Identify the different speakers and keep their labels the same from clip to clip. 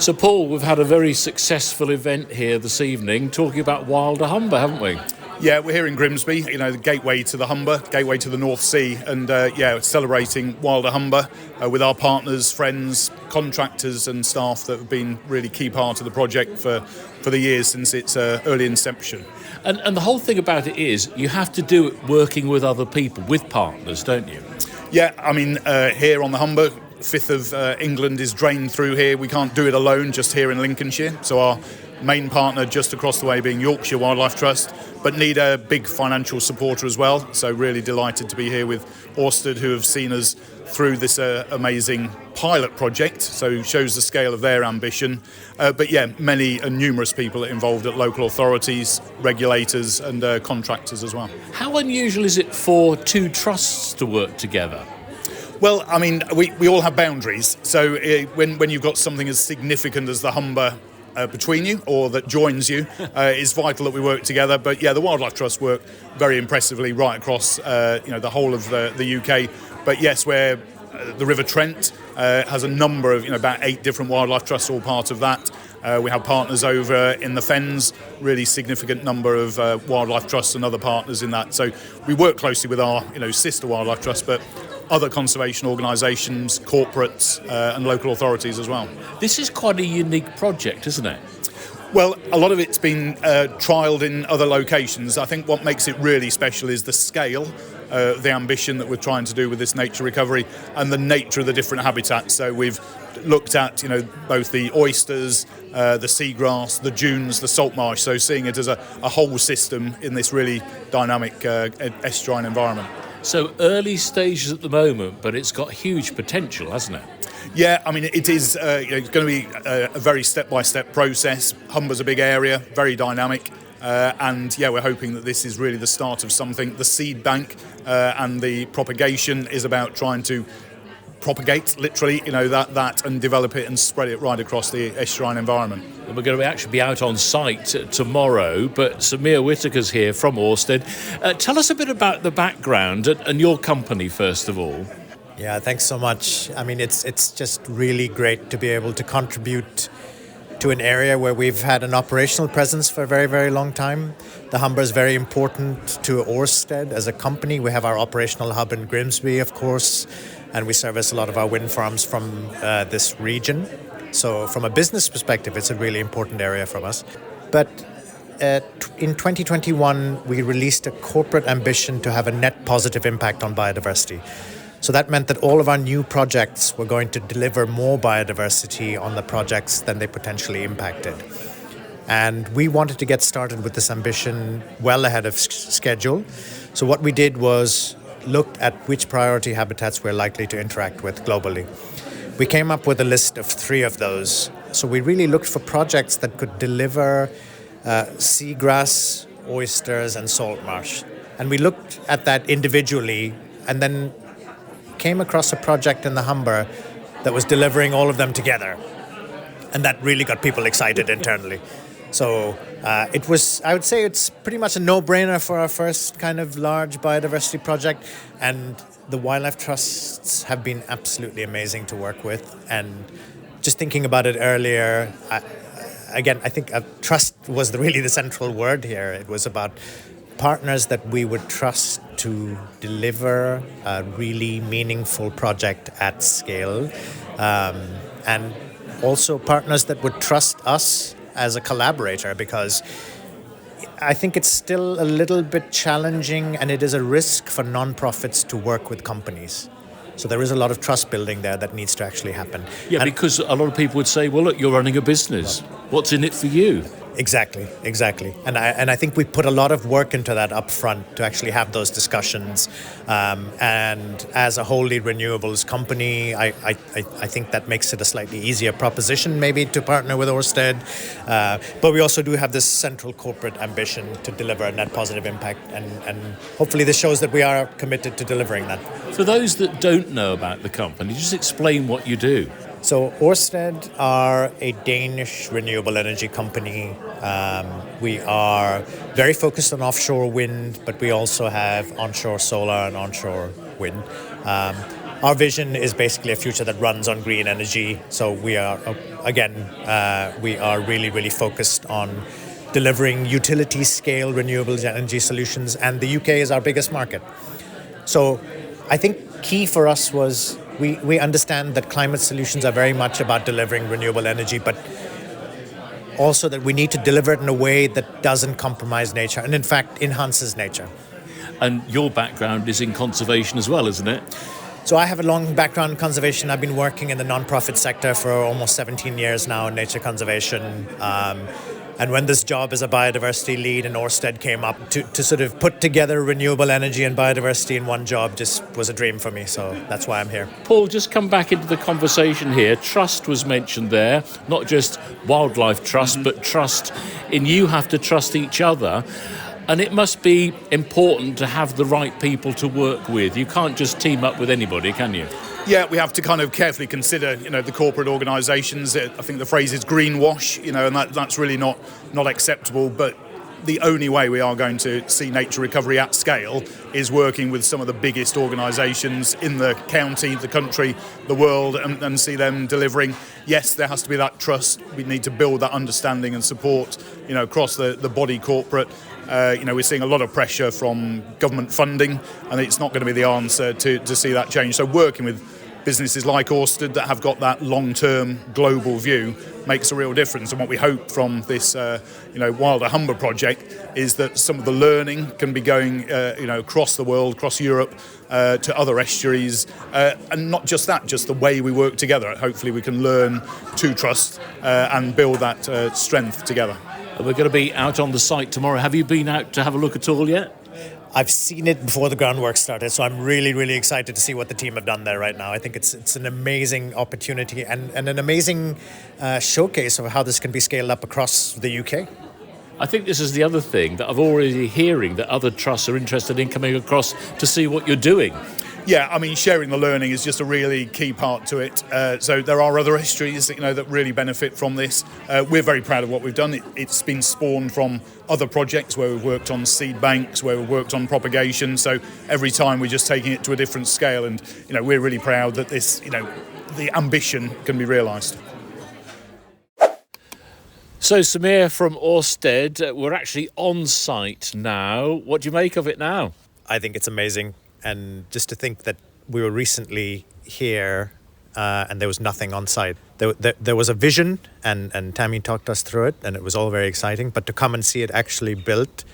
Speaker 1: So, Paul, we've had a very successful event here this evening talking about wilder Humber, haven't we?
Speaker 2: Yeah, we're here in Grimsby, the gateway to the Humber, gateway to the North Sea, and celebrating wilder Humber with our partners, friends, contractors and staff that have been really key part of the project for the years since its early inception.
Speaker 1: And the whole thing about it is you have to do it working with other people, with partners, don't you?
Speaker 2: Yeah, here on the Humber, fifth of England is drained through here. We can't do it alone, just here in Lincolnshire. So our main partner just across the way being Yorkshire Wildlife Trust, but need a big financial supporter as well. So really delighted to be here with Ørsted, who have seen us through this amazing pilot project. So shows the scale of their ambition. Many and numerous people involved at local authorities, regulators and contractors as well.
Speaker 1: How unusual is it for two trusts to work together?
Speaker 2: Well, we all have boundaries. So when you've got something as significant as the Humber between you or that joins you, it's vital that we work together. But yeah, the Wildlife Trust work very impressively right across the whole of the UK. But yes, where the River Trent has a number of about 8 different wildlife trusts, all part of that. We have partners over in the Fens, really significant number of wildlife trusts and other partners in that. So we work closely with our sister wildlife trusts, but other conservation organisations, corporates and local authorities as well.
Speaker 1: This is quite a unique project, isn't it?
Speaker 2: Well, a lot of it's been trialled in other locations. I think what makes it really special is the scale, the ambition that we're trying to do with this nature recovery and the nature of the different habitats. So we've looked at, both the oysters, the seagrass, the dunes, the salt marsh. So seeing it as a whole system in this really dynamic estuarine environment.
Speaker 1: So early stages at the moment, but it's got huge potential, hasn't it?
Speaker 2: Yeah, it is it's going to be a very step-by-step process. Humber's a big area, very dynamic. We're hoping that this is really the start of something. The seed bank and the propagation is about trying to propagate, literally, that and develop it and spread it right across the estuarine environment.
Speaker 1: And we're going to actually be out on site tomorrow, but Samir Whitaker's here from Ørsted. Tell us a bit about the background and your company, first of all.
Speaker 3: Yeah, thanks so much. It's just really great to be able to contribute to an area where we've had an operational presence for a very, very long time. The Humber is very important to Ørsted as a company. We have our operational hub in Grimsby, of course, and we service a lot of our wind farms from this region. So from a business perspective, it's a really important area for us. But in 2021, we released a corporate ambition to have a net positive impact on biodiversity. So that meant that all of our new projects were going to deliver more biodiversity on the projects than they potentially impacted. And we wanted to get started with this ambition well ahead of schedule. So what we did was looked at which priority habitats we're likely to interact with globally. We came up with a list of 3 of those. So we really looked for projects that could deliver seagrass, oysters and salt marsh. And we looked at that individually and then came across a project in the Humber that was delivering all of them together. And that really got people excited internally. So I would say it's pretty much a no-brainer for our first kind of large biodiversity project. And the wildlife trusts have been absolutely amazing to work with. And just thinking about it earlier, I think trust was really the central word here. It was about partners that we would trust to deliver a really meaningful project at scale, and also partners that would trust us as a collaborator, because I think it's still a little bit challenging and it is a risk for non-profits to work with companies. So there is a lot of trust building there that needs to actually happen.
Speaker 1: Yeah, because a lot of people would say, well, look, you're running a business. What's in it for you?
Speaker 3: Exactly. And I think we put a lot of work into that up front to actually have those discussions. And as a wholly renewables company, I think that makes it a slightly easier proposition maybe to partner with Ørsted. But we also do have this central corporate ambition to deliver a net positive impact. And hopefully this shows that we are committed to delivering that.
Speaker 1: For those that don't know about the company, just explain what you do.
Speaker 3: So Ørsted are a Danish renewable energy company. We are very focused on offshore wind, but we also have onshore solar and onshore wind. our vision is basically a future that runs on green energy. So we are, we are really, really focused on delivering utility-scale renewable energy solutions, and the UK is our biggest market. So I think key for us was we understand that climate solutions are very much about delivering renewable energy, but also that we need to deliver it in a way that doesn't compromise nature and, in fact, enhances nature.
Speaker 1: And your background is in conservation as well, isn't it?
Speaker 3: So I have a long background in conservation. I've been working in the non-profit sector for almost 17 years now in nature conservation. And when this job as a biodiversity lead in Ørsted came up, to sort of put together renewable energy and biodiversity in one job just was a dream for me. So that's why I'm here.
Speaker 1: Paul, just come back into the conversation here. Trust was mentioned there, not just Wildlife Trust, but trust in you have to trust each other. And it must be important to have the right people to work with. You can't just team up with anybody, can you?
Speaker 2: Yeah, we have to kind of carefully consider, the corporate organisations. I think the phrase is greenwash, and that's really not acceptable. But the only way we are going to see nature recovery at scale is working with some of the biggest organisations in the county, the country, the world, and see them delivering. Yes, there has to be that trust. We need to build that understanding and support, across the body corporate. We're seeing a lot of pressure from government funding, and it's not going to be the answer to see that change. So working with businesses like Ørsted that have got that long-term global view makes a real difference. And what we hope from this, Wilder Humber project is that some of the learning can be going, across the world, across Europe, to other estuaries, and not just that, just the way we work together. Hopefully we can learn to trust and build that strength together.
Speaker 1: We're going to be out on the site tomorrow. Have you been out to have a look at all yet?
Speaker 3: I've seen it before the groundwork started, so I'm really, really excited to see what the team have done there right now. I think it's an amazing opportunity and an amazing showcase of how this can be scaled up across the UK.
Speaker 1: I think this is the other thing that I've already hearing that other trusts are interested in coming across to see what you're doing.
Speaker 2: Yeah, I mean, sharing the learning is just a really key part to it. So there are other estuaries that really benefit from this. We're very proud of what we've done. It's been spawned from other projects where we've worked on seed banks, where we've worked on propagation. So every time we're just taking it to a different scale. And, we're really proud that this, the ambition can be realised.
Speaker 1: So, Samir from Ørsted, we're actually on site now. What do you make of it now?
Speaker 3: I think it's amazing. And just to think that we were recently here and there was nothing on site. There was a vision and Tammy talked us through it and it was all very exciting. But to come and see it actually built,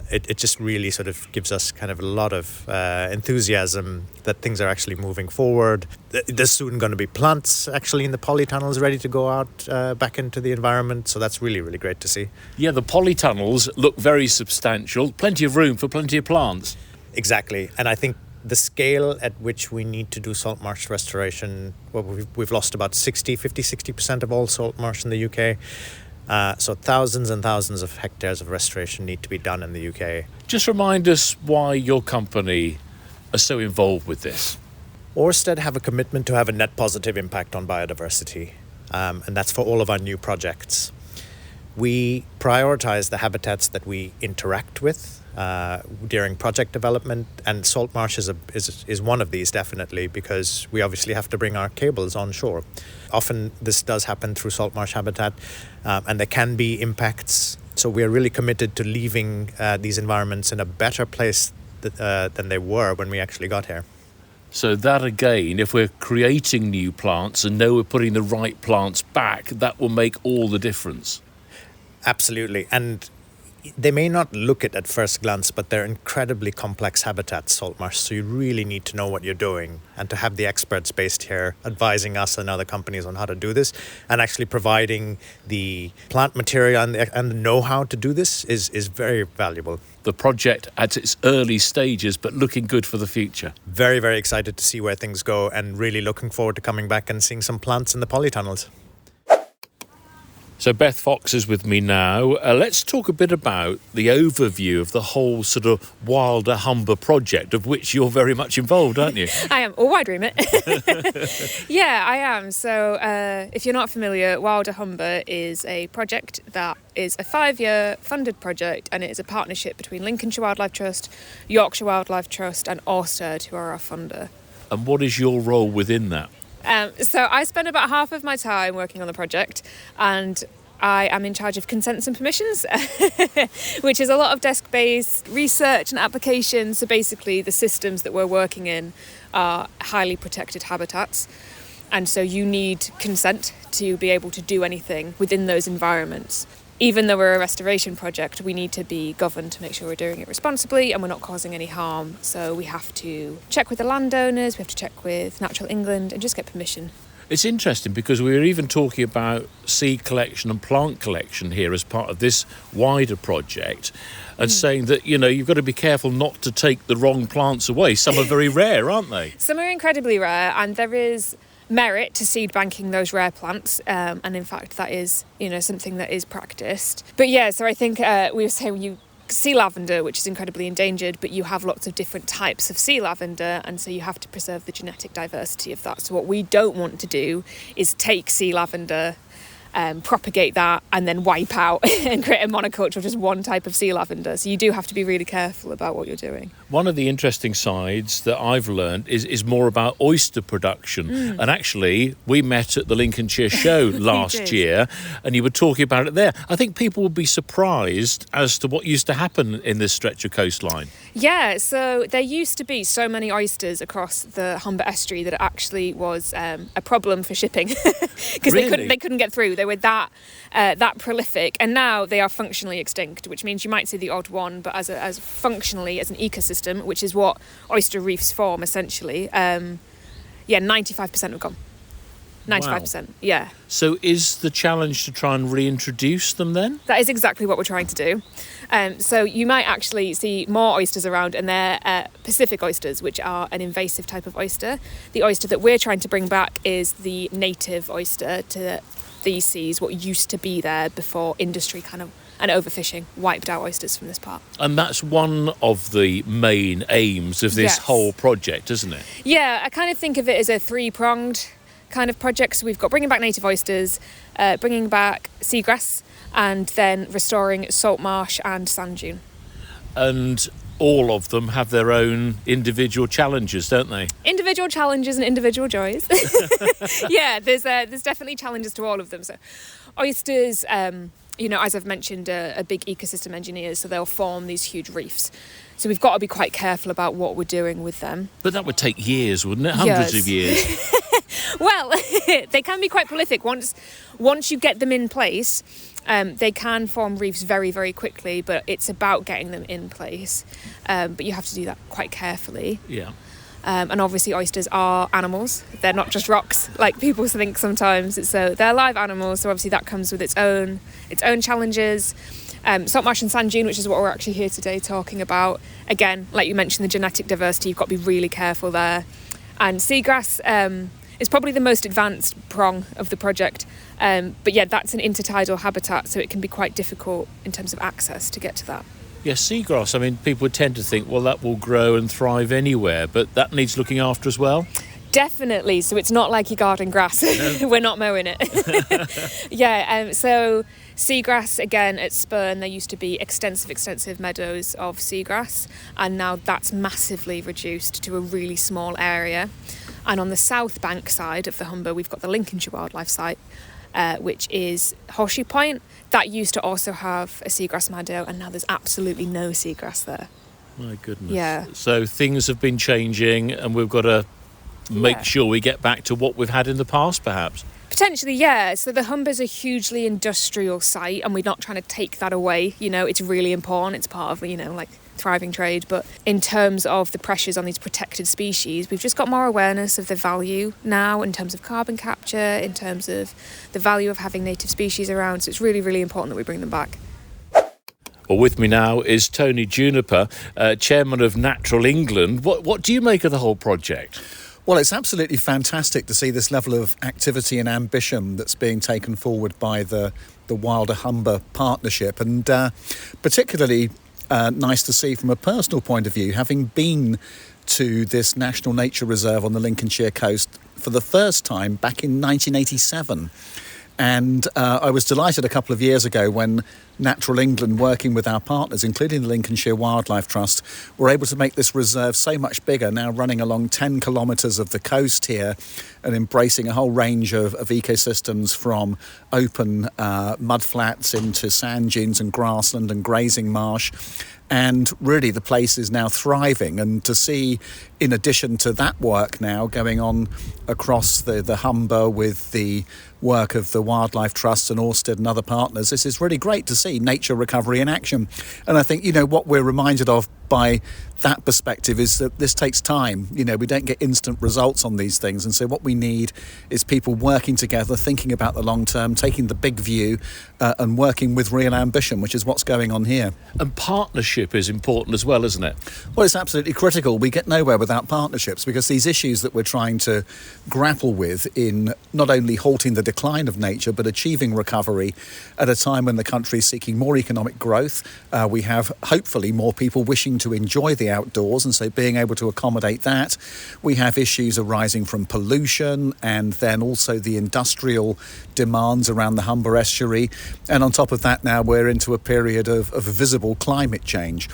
Speaker 3: it just really sort of gives us kind of a lot of enthusiasm that things are actually moving forward. There's soon going to be plants actually in the polytunnels ready to go out back into the environment. So that's really, really great to see.
Speaker 1: Yeah, the polytunnels look very substantial. Plenty of room for plenty of plants.
Speaker 3: Exactly. And I think the scale at which we need to do salt marsh restoration, well, we've lost about 60% of all salt marsh in the UK. So thousands and thousands of hectares of restoration need to be done in the UK.
Speaker 1: Just remind us why your company are so involved with this.
Speaker 3: Ørsted have a commitment to have a net positive impact on biodiversity, and that's for all of our new projects. We prioritize the habitats that we interact with during project development, and salt marsh is one of these, definitely, because we obviously have to bring our cables on shore. Often this does happen through salt marsh habitat, and there can be impacts. So we are really committed to leaving these environments in a better place than they were when we actually got here.
Speaker 1: So that again, if we're creating new plants and know we're putting the right plants back, that will make all the difference.
Speaker 3: Absolutely. And they may not look it at first glance, but they're incredibly complex habitats, salt marsh. So you really need to know what you're doing, and to have the experts based here advising us and other companies on how to do this, and actually providing the plant material and the know-how to do this is very valuable.
Speaker 1: The project at its early stages, but looking good for the future.
Speaker 3: Very, very excited to see where things go, and really looking forward to coming back and seeing some plants in the polytunnels.
Speaker 1: So Beth Fox is with me now. Let's talk a bit about the overview of the whole sort of Wilder Humber project, of which you're very much involved, aren't you?
Speaker 4: I am. A wide remit. Yeah, I am. So if you're not familiar, Wilder Humber is a project that is a 5-year funded project, and it is a partnership between Lincolnshire Wildlife Trust, Yorkshire Wildlife Trust and Ørsted, who are our funder.
Speaker 1: And what is your role within that?
Speaker 4: So I spend about half of my time working on the project, and I am in charge of consents and permissions, which is a lot of desk-based research and applications. So basically the systems that we're working in are highly protected habitats. And so you need consent to be able to do anything within those environments. Even though we're a restoration project, we need to be governed to make sure we're doing it responsibly and we're not causing any harm. So we have to check with the landowners, we have to check with Natural England and just get permission.
Speaker 1: It's interesting because we were even talking about seed collection and plant collection here as part of this wider project, and saying that, you've got to be careful not to take the wrong plants away. Some are very rare, aren't they?
Speaker 4: Some are incredibly rare, and there is merit to seed banking those rare plants, and in fact that is something that is practiced. But yeah, so I think we were saying sea lavender, which is incredibly endangered, but you have lots of different types of sea lavender, and so you have to preserve the genetic diversity of that. So what we don't want to do is take sea lavender, propagate that and then wipe out and create a monoculture of just one type of sea lavender. So you do have to be really careful about what you're doing.
Speaker 1: One of the interesting sides that I've learned is more about oyster production. And actually, we met at the Lincolnshire show last year, and you were talking about it there. I think people would be surprised as to what used to happen in this stretch of coastline.
Speaker 4: Yeah, so there used to be so many oysters across the Humber estuary that it actually was a problem for shipping because they couldn't get through. They were that prolific, and now they are functionally extinct, which means you might see the odd one, but as functionally as an ecosystem, which is what oyster reefs form essentially, 95% have gone. 95%, wow. Yeah.
Speaker 1: So is the challenge to try and reintroduce them then?
Speaker 4: That is exactly what we're trying to do. So you might actually see more oysters around, and they're Pacific oysters, which are an invasive type of oyster. The oyster that we're trying to bring back is the native oyster to these seas, what used to be there before industry and overfishing wiped out oysters from this part.
Speaker 1: And that's one of the main aims of this whole project, isn't it?
Speaker 4: Yeah, I kind of think of it as a three-pronged kind of project. So we've got bringing back native oysters, bringing back seagrass, and then restoring salt marsh and sand dune. And
Speaker 1: all of them have their own individual challenges, don't they?
Speaker 4: Individual challenges and individual joys. Yeah, there's definitely challenges to all of them. So oysters, as I've mentioned, are big ecosystem engineers, so they'll form these huge reefs. So we've got to be quite careful about what we're doing with them.
Speaker 1: But that would take years, wouldn't it? Hundreds of years.
Speaker 4: Well, they can be quite prolific. Once you get them in place, they can form reefs very, very quickly, but it's about getting them in place. But you have to do that quite carefully.
Speaker 1: Yeah.
Speaker 4: And obviously oysters are animals. They're not just rocks, like people think sometimes. So they're live animals, so obviously that comes with its own challenges. Salt marsh and sand dune, which is what we're actually here today talking about. Again, like you mentioned, the genetic diversity, you've got to be really careful there. And seagrass is probably the most advanced prong of the project. But yeah, that's an intertidal habitat, so it can be quite difficult in terms of access to get to that.
Speaker 1: Yeah, seagrass, people tend to think, well, that will grow and thrive anywhere, but that needs looking after as well.
Speaker 4: Definitely. So it's not like your garden grass. No. We're not mowing it. Yeah, so seagrass, again, at Spurn, there used to be extensive meadows of seagrass, and now that's massively reduced to a really small area. And on the south bank side of the Humber, we've got the Lincolnshire Wildlife site, which is Horseshoe Point. That used to also have a seagrass meadow, and now there's absolutely no seagrass there.
Speaker 1: My goodness.
Speaker 4: Yeah.
Speaker 1: So things have been changing, and we've got to make sure we get back to what we've had in the past, perhaps.
Speaker 4: Potentially, yeah. So the Humber's a hugely industrial site, and we're not trying to take that away. It's really important. It's part of, thriving trade. But in terms of the pressures on these protected species, we've just got more awareness of the value now in terms of carbon capture, in terms of the value of having native species around. So it's really, really important that we bring them back.
Speaker 1: Well, with me now is Tony Juniper, chairman of Natural England. What do you make of the whole project?
Speaker 2: Well, it's absolutely fantastic to see this level of activity and ambition that's being taken forward by the Wilder Humber partnership, and particularly nice to see from a personal point of view, having been to this National Nature Reserve on the Lincolnshire coast for the first time back in 1987. And I was delighted a couple of years ago when
Speaker 5: Natural England, working with our partners, including the Lincolnshire Wildlife Trust, we're able to make this reserve so much bigger, now running along 10 kilometres of the coast here and embracing a whole range of ecosystems, from open mudflats into sand dunes and grassland and grazing marsh. And really the place is now thriving. And to see, in addition to that work now going on across the Humber with the work of the Wildlife Trust and Ørsted and other partners, this is really great to see nature recovery in action. And I think, what we're reminded of by that perspective is that this takes time. We don't get instant results on these things. And so what we need is people working together, thinking about the long term, taking the big view and working with real ambition, which is what's going on here.
Speaker 1: And partnership is important as well, isn't it?
Speaker 5: Well, it's absolutely critical. We get nowhere without partnerships, because these issues that we're trying to grapple with in not only halting the decline of nature, but achieving recovery at a time when the country is seeking more economic growth. We have hopefully more people wishing to enjoy the outdoors, and so being able to accommodate that. We have issues arising from pollution and then also the industrial demands around the Humber estuary. And on top of that, now we're into a period of visible climate change.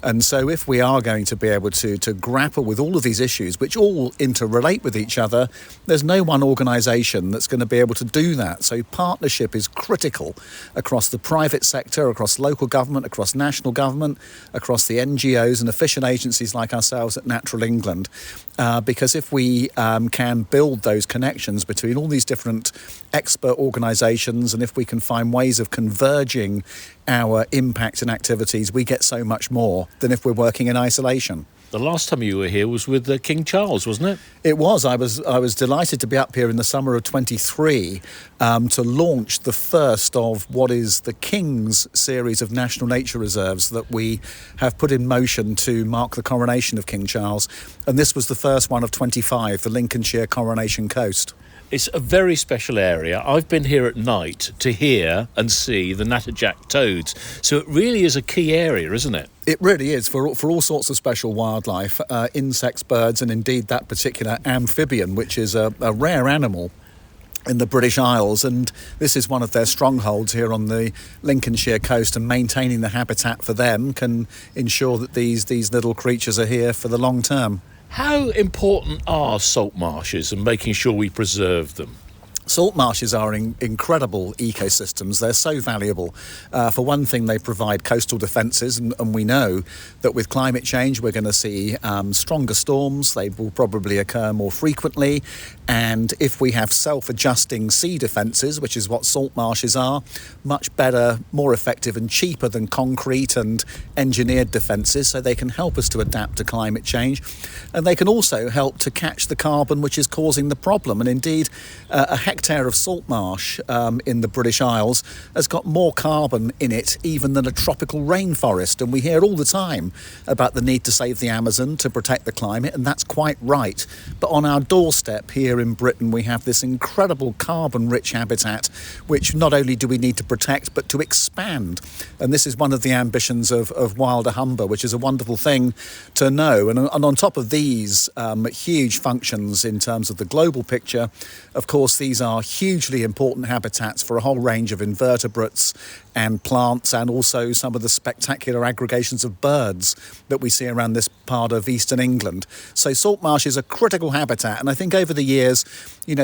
Speaker 5: And so if we are going to be able to grapple with all of these issues, which all interrelate with each other, there's no one organisation that's going to be able to do that. So partnership is critical across the private sector, across local government, across national government, across the NGOs and efficient agencies like ourselves at Natural England. Because if we can build those connections between all these different expert organisations, and if we can find ways of converging our impact and activities, we get so much more than if we're working in isolation.
Speaker 1: The last time you were here was with King Charles, wasn't it?
Speaker 5: It was. I was delighted to be up here in the summer of 23 to launch the first of what is the King's series of national nature reserves that we have put in motion to mark the coronation of King Charles. And this was the first one of 25, the Lincolnshire Coronation Coast.
Speaker 1: It's a very special area. I've been here at night to hear and see the natterjack toads. So it really is a key area, isn't it?
Speaker 5: It really is, for all sorts of special wildlife, insects, birds, and indeed that particular amphibian, which is a rare animal in the British Isles. And this is one of their strongholds here on the Lincolnshire coast, and maintaining the habitat for them can ensure that these little creatures are here for the long term.
Speaker 1: How important are salt marshes and making sure we preserve them?
Speaker 5: Salt marshes are incredible ecosystems. They're so valuable. For one thing, they provide coastal defences, and we know that with climate change we're going to see stronger storms. They will probably occur more frequently, and if we have self-adjusting sea defences, which is what salt marshes are, much better, more effective and cheaper than concrete and engineered defences, so they can help us to adapt to climate change, and they can also help to catch the carbon which is causing the problem. And indeed, a hectare of salt marsh in the British Isles has got more carbon in it even than a tropical rainforest. And we hear all the time about the need to save the Amazon to protect the climate, and that's quite right. But on our doorstep here in Britain, we have this incredible carbon-rich habitat, which not only do we need to protect, but to expand. And this is one of the ambitions of Wilder Humber, which is a wonderful thing to know. And on top of these huge functions in terms of the global picture, of course, these are hugely important habitats for a whole range of invertebrates and plants, and also some of the spectacular aggregations of birds that we see around this part of eastern England. So salt marsh is a critical habitat, and I think over the years,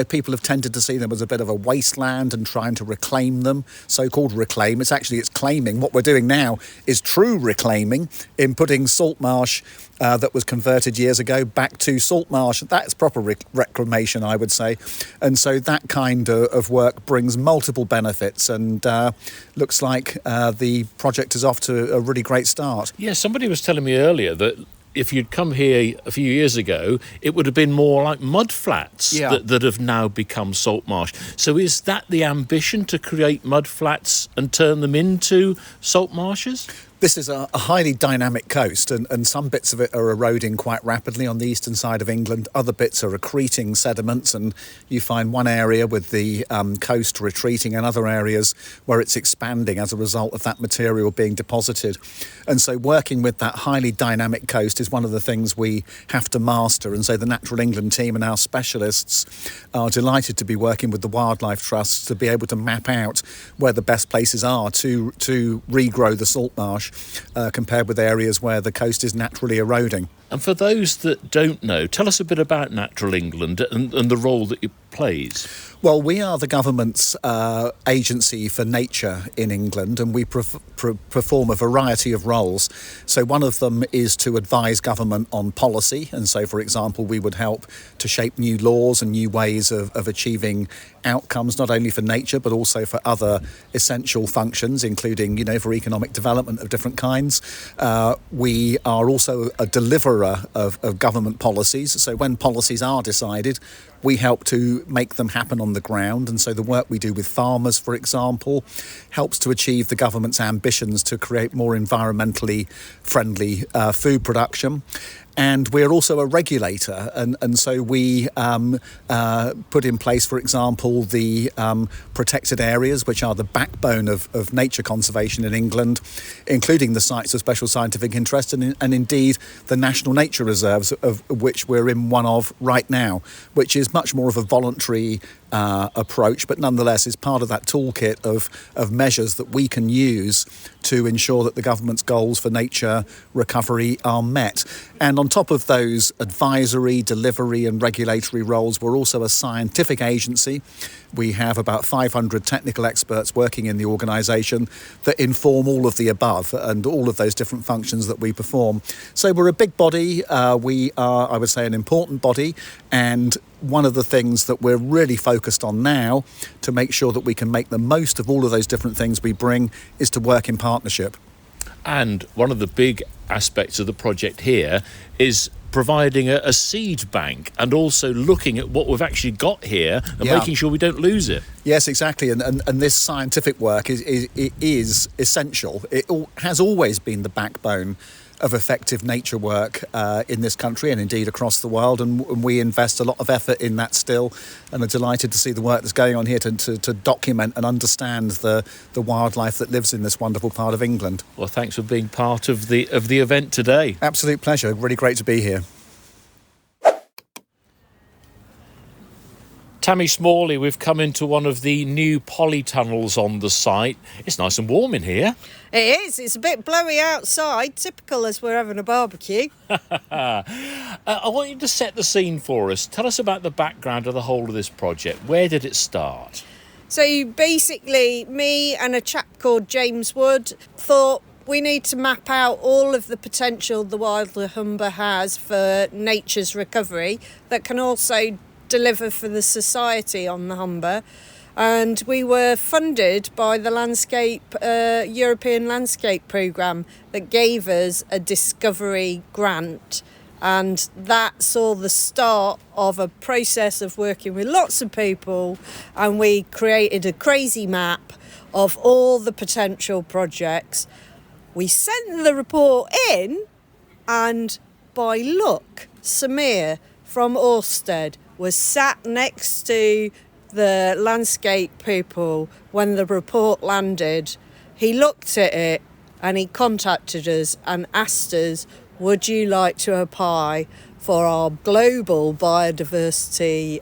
Speaker 5: people have tended to see them as a bit of a wasteland and trying to reclaim them, so-called reclaim. It's claiming. What we're doing now is true reclaiming in putting salt marsh that was converted years ago back to salt marsh. That's proper reclamation, I would say. And so that kind of work brings multiple benefits, and looks like the project is off to a really great start.
Speaker 1: Yeah, somebody was telling me earlier that if you'd come here a few years ago, it would have been more like mud flats that have now become salt marsh. So is that the ambition, to create mud flats and turn them into salt marshes?
Speaker 5: This is a highly dynamic coast, and some bits of it are eroding quite rapidly on the eastern side of England. Other bits are accreting sediments, and you find one area with the coast retreating and other areas where it's expanding as a result of that material being deposited. And so working with that highly dynamic coast is one of the things we have to master. And so the Natural England team and our specialists are delighted to be working with the Wildlife Trust to be able to map out where the best places are to regrow the salt marsh compared with areas where the coast is naturally eroding.
Speaker 1: And for those that don't know, tell us a bit about Natural England and the role that it plays.
Speaker 5: Well, we are the government's agency for nature in England, and we perform a variety of roles. So one of them is to advise government on policy. And so, for example, we would help to shape new laws and new ways of achieving outcomes, not only for nature, but also for other essential functions, including, for economic development of different kinds. We are also a deliverer of government policies. So when policies are decided, we help to make them happen on the ground. And so the work we do with farmers, for example, helps to achieve the government's ambitions to create more environmentally friendly food production. And we're also a regulator, and so we put in place, for example, the protected areas, which are the backbone of nature conservation in England, including the sites of special scientific interest and indeed the national nature reserves, of which we're in one of right now, which is much more of a voluntary approach, but nonetheless is part of that toolkit of measures that we can use to ensure that the government's goals for nature recovery are met. And on top of those advisory, delivery and regulatory roles, we're also a scientific agency. We have about 500 technical experts working in the organisation that inform all of the above and all of those different functions that we perform. So we're a big body. We are, I would say, an important body, and one of the things that we're really focused on now to make sure that we can make the most of all of those different things we bring is to work in partnership.
Speaker 1: And one of the big aspects of the project here is providing a seed bank and also looking at what we've actually got here and making sure we don't lose it.
Speaker 5: Yes, exactly. And this scientific work is essential. It has always been the backbone of effective nature work in this country and indeed across the world, and we invest a lot of effort in that still, and are delighted to see the work that's going on here to document and understand the wildlife that lives in this wonderful part of England.
Speaker 1: Well, thanks for being part of the event today.
Speaker 5: Absolute pleasure. Really great to be here.
Speaker 1: Tammy Smalley, we've come into one of the new polytunnels on the site. It's nice and warm in here.
Speaker 6: It is. It's a bit blowy outside, typical as we're having a barbecue.
Speaker 1: I want you to set the scene for us. Tell us about the background of the whole of this project. Where did it start?
Speaker 6: So basically, me and a chap called James Wood thought we need to map out all of the potential the Wilder Humber has for nature's recovery that can also deliver for the society on the Humber. And we were funded by the European Landscape Programme that gave us a discovery grant, and that saw the start of a process of working with lots of people, and we created a crazy map of all the potential projects. We sent the report in, and by luck, Samir from Ørsted was sat next to the landscape people when the report landed. He looked at it and he contacted us and asked us, would you like to apply for our global biodiversity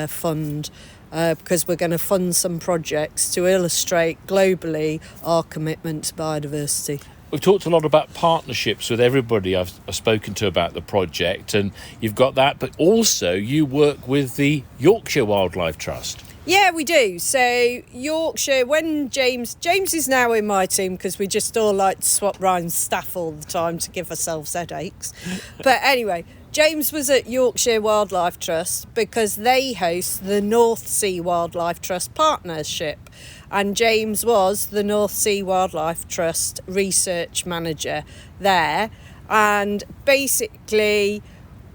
Speaker 6: fund, because we're going to fund some projects to illustrate globally our commitment to biodiversity.
Speaker 1: We've talked a lot about partnerships with everybody I've spoken to about the project, and you've got that, but also you work with the Yorkshire Wildlife Trust.
Speaker 6: Yeah, we do. So Yorkshire, when James is now in my team because we just all like to swap round staff all the time to give ourselves headaches. But anyway, James was at Yorkshire Wildlife Trust because they host the North Sea Wildlife Trust Partnership. And James was the North Sea Wildlife Trust research manager there. And basically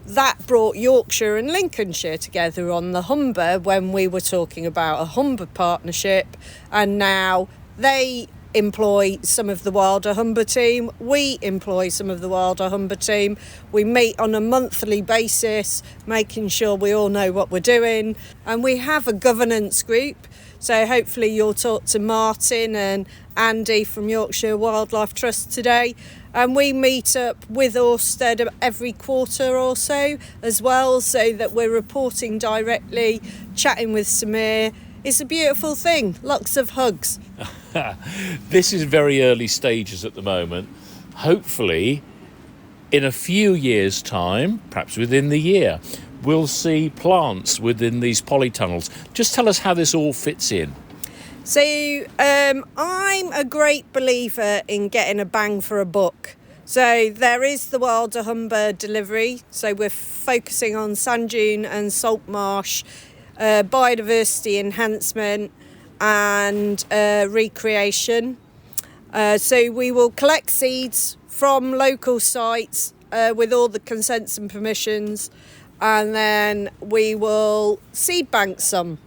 Speaker 6: that brought Yorkshire and Lincolnshire together on the Humber when we were talking about a Humber partnership. And now they employ some of the Wilder Humber team. We employ some of the Wilder Humber team. We meet on a monthly basis, making sure we all know what we're doing. And we have a governance group. So hopefully you'll talk to Martin and Andy from Yorkshire Wildlife Trust today. And we meet up with Ørsted every quarter or so as well, so that we're reporting directly, chatting with Samir. It's a beautiful thing. Lots of hugs.
Speaker 1: This is very early stages at the moment. Hopefully, in a few years' time, perhaps within the year, we'll see plants within these polytunnels. Just tell us how this all fits in.
Speaker 6: So I'm a great believer in getting a bang for a buck. So there is the wilder Humber delivery. So we're focusing on sand dune and salt marsh, biodiversity enhancement and recreation. So we will collect seeds from local sites with all the consents and permissions, and then we will seed bank some.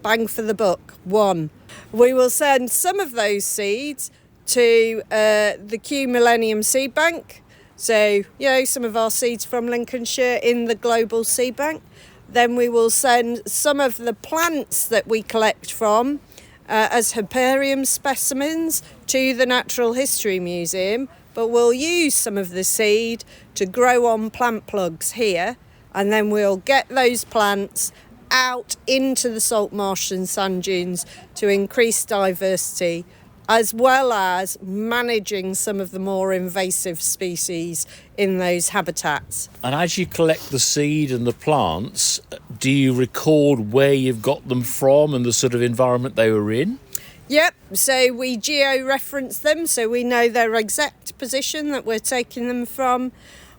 Speaker 6: Bang for the buck, one. We will send some of those seeds to the Kew Millennium Seed Bank. So, some of our seeds from Lincolnshire in the global seed bank. Then we will send some of the plants that we collect from as herbarium specimens to the Natural History Museum. But we'll use some of the seed to grow on plant plugs here. And then we'll get those plants out into the salt marsh and sand dunes to increase diversity, as well as managing some of the more invasive species in those habitats.
Speaker 1: And as you collect the seed and the plants, do you record where you've got them from and the sort of environment they were in?
Speaker 6: Yep, so we geo-reference them so we know their exact position that we're taking them from.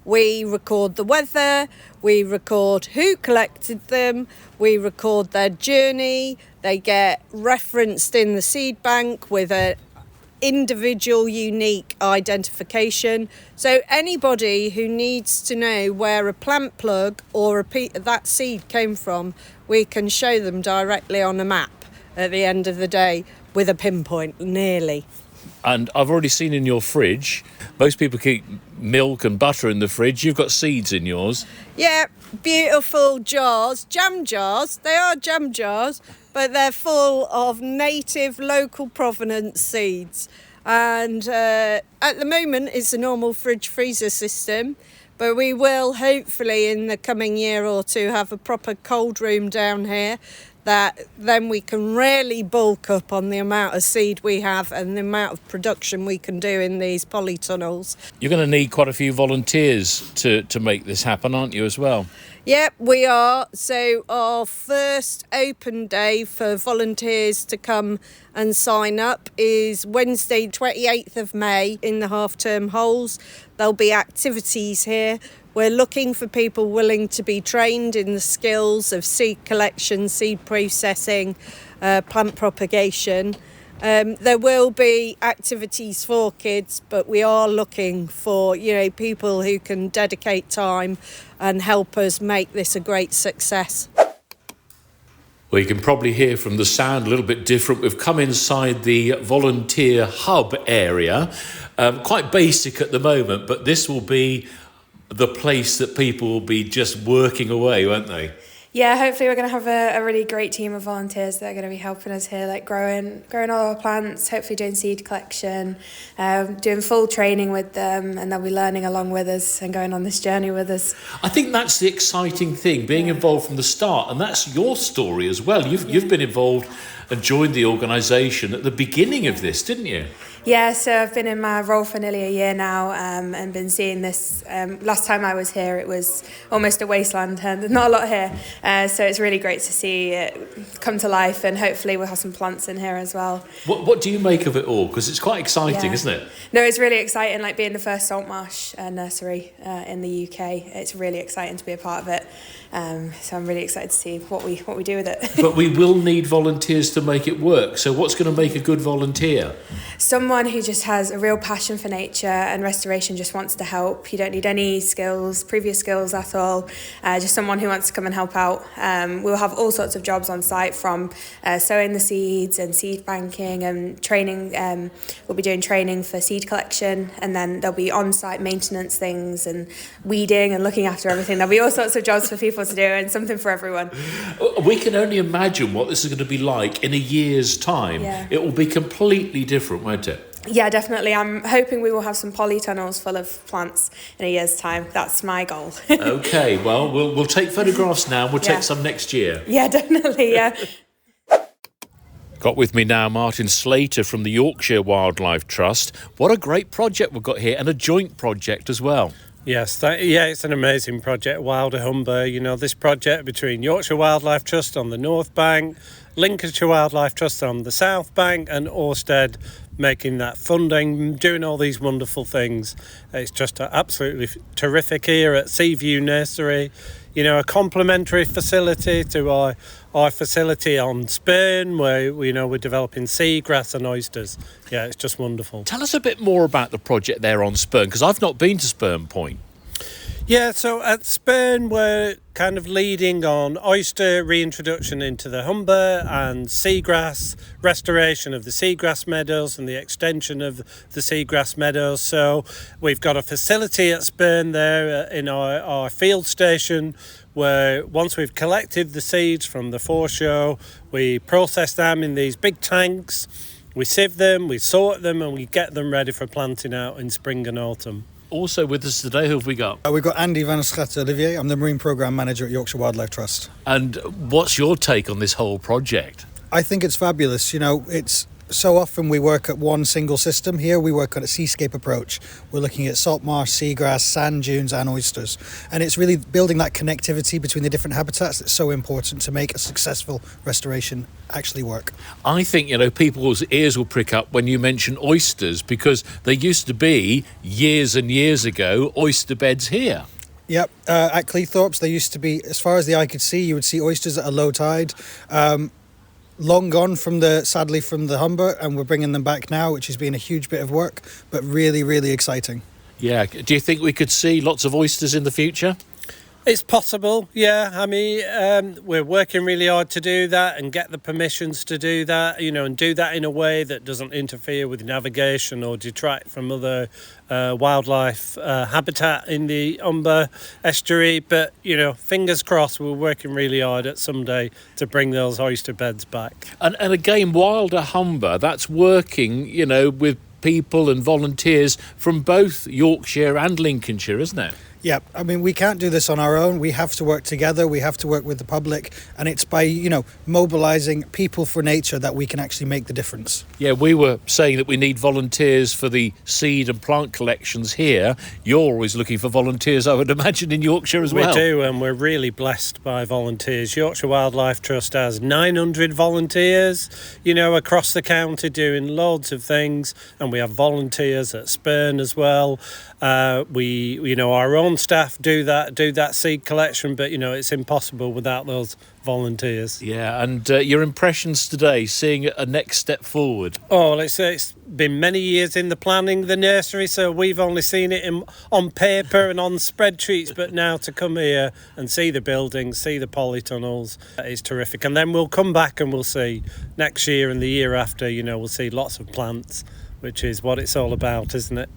Speaker 6: We record the weather, we record who collected them, we record their journey. They get referenced in the seed bank with an individual unique identification. So anybody who needs to know where a plant plug or that seed came from, we can show them directly on a map at the end of the day with a pinpoint, nearly.
Speaker 1: And I've already seen in your fridge, most people keep milk and butter in the fridge. You've got seeds in yours.
Speaker 6: Yeah, beautiful jars, jam jars. They are jam jars, but they're full of native, local provenance seeds. And at the moment, it's a normal fridge freezer system, but we will hopefully in the coming year or two have a proper cold room down here, that then we can really bulk up on the amount of seed we have and the amount of production we can do in these polytunnels.
Speaker 1: You're going to need quite a few volunteers to make this happen, aren't you, as well?
Speaker 6: Yep, we are. So our first open day for volunteers to come and sign up is Wednesday 28th of May in the half-term holes. There'll be activities here. We're looking for people willing to be trained in the skills of seed collection, seed processing, plant propagation. There will be activities for kids, but we are looking for, people who can dedicate time and help us make this a great success.
Speaker 1: Well, you can probably hear from the sound a little bit different. We've come inside the volunteer hub area. Quite basic at the moment, but this will be the place that people will be just working away, won't they?
Speaker 7: Yeah, hopefully we're going to have a really great team of volunteers that are going to be helping us here, like growing all our plants, hopefully doing seed collection, doing full training with them, and they'll be learning along with us and going on this journey with us.
Speaker 1: I think that's the exciting thing, being involved from the start, and that's your story as well. You've been involved and joined the organisation at the beginning of this, didn't you?
Speaker 7: Yeah, so I've been in my role for nearly a year now and been seeing this. Last time I was here, it was almost a wasteland and not a lot here. So it's really great to see it come to life, and hopefully we'll have some plants in here as well. What
Speaker 1: do you make of it all? Because it's quite exciting, isn't it?
Speaker 7: No, it's really exciting, like being the first salt marsh nursery in the UK. It's really exciting to be a part of it. So I'm really excited to see what we do with it.
Speaker 1: But we will need volunteers to make it work. So what's going to make a good volunteer?
Speaker 7: Someone someone who just has a real passion for nature and restoration, just wants to help. You don't need any previous skills at all, just someone who wants to come and help out. We'll have all sorts of jobs on site, from sowing the seeds and seed banking and training. We'll be doing training for seed collection, and then there'll be on-site maintenance things and weeding and looking after everything. There'll be all sorts of jobs for people to do, and something for everyone.
Speaker 1: We can only imagine what this is going to be like in a year's time.
Speaker 7: Yeah.
Speaker 1: It will be completely different, won't it?
Speaker 7: Yeah, definitely. I'm hoping we will have some polytunnels full of plants in a year's time. That's my goal.
Speaker 1: Okay, well, we'll take photographs now. We'll
Speaker 7: Yeah.
Speaker 1: take some next year.
Speaker 7: Yeah, definitely, yeah.
Speaker 1: Got with me now Martin Slater from the Yorkshire Wildlife Trust. What a great project we've got here, and a joint project as well.
Speaker 8: Yes, it's an amazing project, Wilder Humber. You know, this project between Yorkshire Wildlife Trust on the North Bank, Lincolnshire Wildlife Trust on the South Bank, and Ørsted making that funding, doing all these wonderful things. It's just absolutely terrific here at Seaview Nursery. You know, a complementary facility to our facility on Spurn, where we're developing seagrass and oysters. Yeah, it's just wonderful.
Speaker 1: Tell us a bit more about the project there on Spurn, because I've not been to Spurn Point.
Speaker 8: Yeah, so at Spurn we're kind of leading on oyster reintroduction into the Humber and seagrass, restoration of the seagrass meadows and the extension of the seagrass meadows. So we've got a facility at Spurn there in our field station, where once we've collected the seeds from the foreshow, we process them in these big tanks, we sieve them, we sort them, and we get them ready for planting out in spring and autumn.
Speaker 1: Also with us today, who have we got?
Speaker 9: We've got Andy van Olivier. I'm the Marine Programme Manager at Yorkshire Wildlife Trust.
Speaker 1: And what's your take on this whole project?
Speaker 9: I think it's fabulous. You know, it's so often we work at one single system. Here we work on a seascape approach. We're looking at salt marsh, seagrass, sand dunes and oysters. And it's really building that connectivity between the different habitats that's so important to make a successful restoration actually work.
Speaker 1: I think, people's ears will prick up when you mention oysters, because there used to be, years and years ago, oyster beds here.
Speaker 9: Yep, at Cleethorpes there used to be, as far as the eye could see, you would see oysters at a low tide. Long gone sadly from the Humber, and we're bringing them back now, which has been a huge bit of work, but really, really exciting.
Speaker 1: Yeah, do you think we could see lots of oysters in the future?
Speaker 8: It's possible, yeah. I mean, we're working really hard to do that and get the permissions to do that, and do that in a way that doesn't interfere with navigation or detract from other wildlife habitat in the Humber estuary. But, fingers crossed, we're working really hard at someday to bring those oyster beds back.
Speaker 1: And again, Wilder Humber, that's working, with people and volunteers from both Yorkshire and Lincolnshire, isn't it?
Speaker 9: Yeah, I mean, we can't do this on our own. We have to work together. We have to work with the public. And it's by, mobilising people for nature that we can actually make the difference.
Speaker 1: Yeah, we were saying that we need volunteers for the seed and plant collections here. You're always looking for volunteers, I would imagine, in Yorkshire as well.
Speaker 8: We do, and we're really blessed by volunteers. Yorkshire Wildlife Trust has 900 volunteers, across the county doing loads of things. And we have volunteers at Spurn as well. Our own staff do that seed collection, but it's impossible without those volunteers.
Speaker 1: Yeah, and your impressions today, seeing a next step forward?
Speaker 8: Oh, well, it's been many years in the planning, the nursery, so we've only seen it on paper and on spreadsheets, but now to come here and see the buildings, see the polytunnels, is terrific. And then we'll come back and we'll see next year and the year after, we'll see lots of plants, which is what it's all about, isn't it?